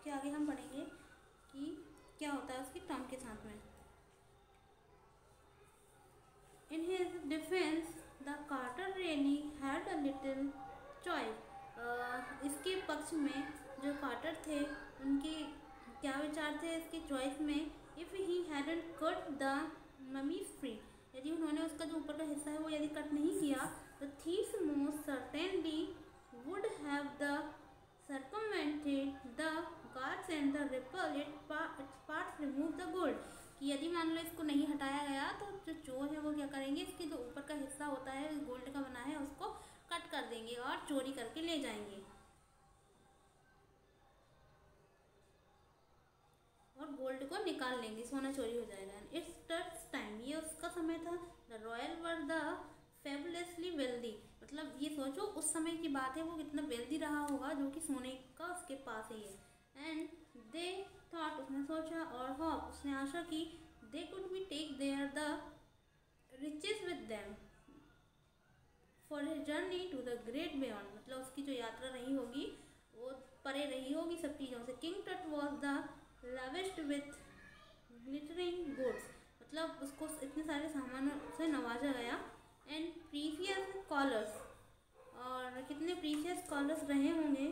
उसके आगे हम पढ़ेंगे कि क्या होता है उसकी टर्म के साथ में। In his defense, the Carter really had a little choice. इसके पक्ष में जो कार्टर थे उनके क्या विचार थे इसके चॉइस में। If he hadn't cut the mummies free, यदि उन्होंने उसका जो ऊपर का हिस्सा है वो यदि कट नहीं किया, the thieves most certainly would have the circumvented the guards and the repel its parts remove the gold, कि यदि मान लो इसको नहीं हटाया गया तो जो चोर है वो क्या करेंगे, इसके जो ऊपर का हिस्सा होता है गोल्ड का बना है उसको कट कर देंगे और चोरी करके ले जाएंगे और गोल्ड को निकाल लेंगे, सोना चोरी हो जाएगा। इट्स टच टाइम, ये उसका समय था। The royal were the fabulously wealthy, मतलब ये सोचो उस समय की बात है, वो कितना वेल्दी रहा होगा जो कि सोने का उसके पास ही है। एंड दे थॉट, उसने सोचा, और होप, उसने आशा की, they could be take their the riches with them for his journey to the great beyond, मतलब उसकी जो यात्रा रही होगी वो परे रही होगी सब चीज़ों से। किंग टट was the lavished with glittering goods, मतलब उसको इतने सारे सामानों से नवाजा गया। एंड प्रीशियस कॉलर्स, और कितने प्रीशियस कॉलर्स रहे होंगे।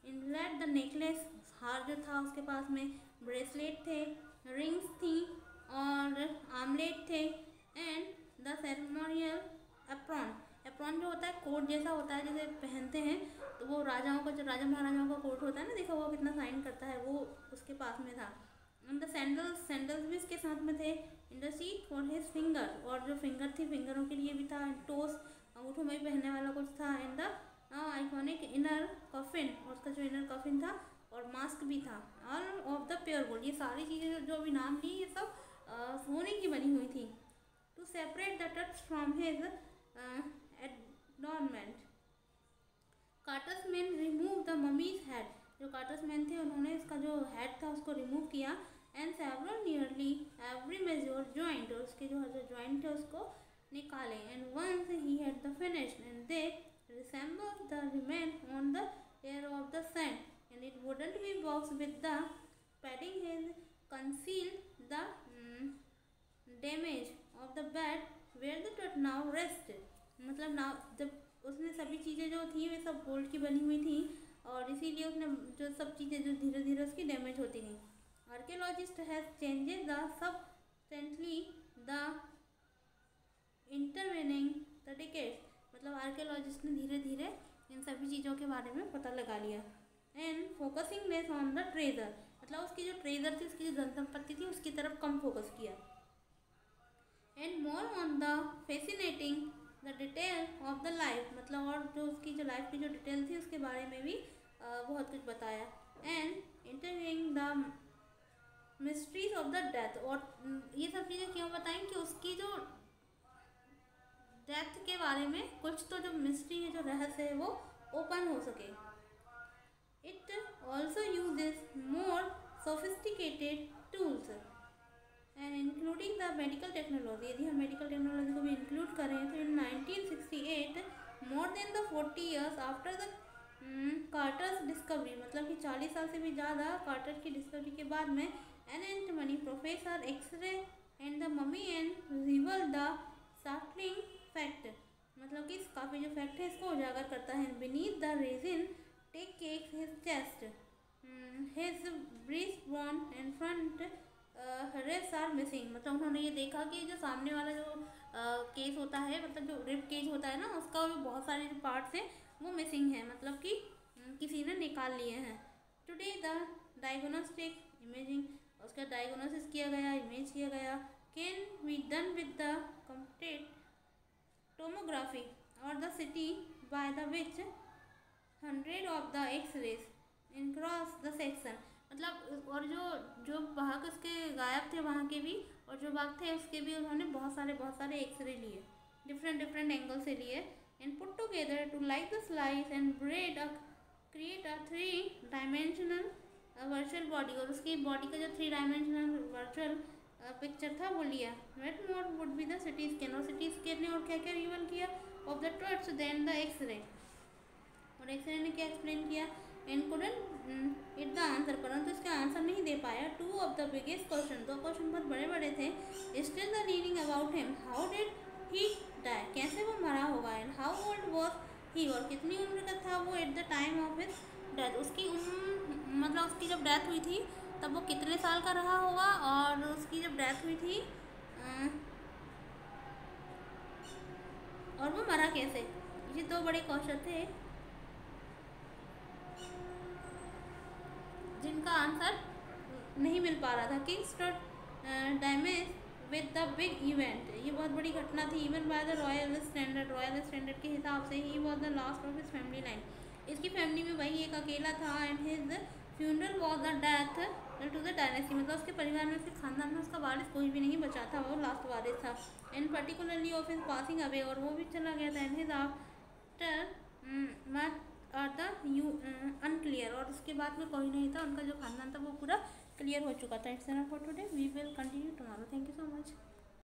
इनलेट द नेकलेस, हार जो था उसके पास में, ब्रेसलेट थे, रिंग्स थी और आमलेट थे। And the ceremonial apron, apron जो होता है कोट जैसा होता है जैसे पहनते हैं, तो वो राजाओं का, जो राजा महाराजाओं का कोट होता है ना, देखा वो कितना साइन करता है, वो उसके पास में था। एंड द सैंडल्स, सैंडल्स भी उसके साथ में थे। In the seat for his finger, और जो फिंगर थी फिंगरों के लिए भी था। टोस, अंगूठों में भी पहनने वाला कुछ था। एंड द आइकॉनिक इनर कफिन, और उसका जो इनर कफिन था, और मास्क भी था। All of the pure gold, ये सारी चीज़ें जो अभी नाम ली ये सब सोने की बनी हुई थी। To separate the touch from his adornment, Carter's man remove the mummy's head, जो कार्टर्स मैन थे उन्होंने इसका जो हेड था उसको रिमूव किया। And several nearly every major joint, और उसके जो जॉइंट थे उसको निकाले। And once he had the finished and they resemble the remain on the air of the sand, and it wouldn't be box with the padding his conceal the damage of the bed where the Tut now rest, मतलब now जब उसने सभी चीज़ें जो थी वे सब gold की बनी हुई थी, और इसीलिए उसने जो सब चीज़ें जो धीरे धीरे उसकी डैमेज होती गई। Archaeologist has changes the substantially the intervening the decades, मतलब आर्कियोलॉजिस्ट ने धीरे धीरे इन सभी चीज़ों के बारे में पता लगा लिया। And focusing less on the treasure, मतलब उसकी जो ट्रेजर थी, उसकी जो धन संपत्ति थी उसकी तरफ कम फोकस किया। And more on the fascinating the detail of the life, मतलब और जो उसकी जो लाइफ की जो डिटेल थी उसके बारे में भी बहुत कुछ बताया। And interviewing the mysteries of the death, और ये सब चीज़ें क्यों बताएं कि उसकी जो डेथ के बारे में कुछ तो जो मिस्ट्री है, जो रहस्य है, वो ओपन हो सके। It also uses more sophisticated tools and including the medical technology, यदि हम मेडिकल टेक्नोलॉजी को भी इंक्लूड करें तो इन 1968, more than the 40 years after the कार्टर्स discovery, मतलब कि 40 साल से भी ज़्यादा कार्टर की डिस्कवरी के बाद में, an anatomy professor x-ray and the mummy and reveal the startling fact, मतलब कि काफ़ी जो फैक्ट है इसको उजागर करता है। Beneath the resin take cake his chest, his breast bone and front ribs are missing, मतलब उन्होंने ये देखा कि जो सामने वाला जो केस होता है, मतलब जो रिब केज होता है ना, उसका भी बहुत सारे जो पार्ट्स हैं वो मिसिंग है, मतलब कि किसी ने निकाल लिए हैं। टुडे द डायग्नोस्टिक इमेजिंग, उसका डायग्नोसिस किया गया, इमेज किया गया। Can be done with the complete tomography और the CT by the which 100 of the x-rays in cross the section, मतलब और जो भाग उसके गायब थे वहाँ के भी, और जो भाग थे उसके भी उन्होंने बहुत सारे एक्सरे लिए, डिफरेंट एंगल से लिए। And put together to like the slice and create a 3 dimensional virtual body, और उसकी बॉडी का जो 3 डायमेंशनल वर्चुअल पिक्चर था वो लिया। Wait more would be the CT scan, और सिटी स्कैन ने और क्या क्या रिवील किया of the truths than the X-ray, और एक्सरे ने क्या एक्सप्लेन किया and couldn't it the answer, परंतु इसका आंसर नहीं दे पाया। Two of the biggest question, दो क्वेश्चन बहुत बड़े बड़े थे। Still the reading about him, how did he die, कैसे वो मरा होगा। And how old was he, और कितनी उम्र का था वो at the time of his death, उसकी मतलब उसकी जब डेथ हुई थी तब वो कितने साल का रहा होगा, और उसकी जब डेथ हुई थी और वो मरा कैसे। ये दो बड़े क्वेश्चन थे जिनका आंसर नहीं मिल पा रहा था। King stood damage with the big event, ये बहुत बड़ी घटना थी। Even by the royal standard के हिसाब से he was the last of his family line, इसकी फैमिली में वही एक अकेला था। And his funeral was the death to the dynasty, मतलब उसके परिवार में, उसके खानदान में उसका वारिस कोई भी नहीं बचा था, वो लास्ट वारिस था। And particularly of his passing away, और वो भी चला गया था। And his after are the unclear, और उसके बाद में कोई नहीं था, उनका जो खानदान था वो पूरा क्लियर हो चुका था। It's enough for today, we will continue tomorrow. Thank you so much.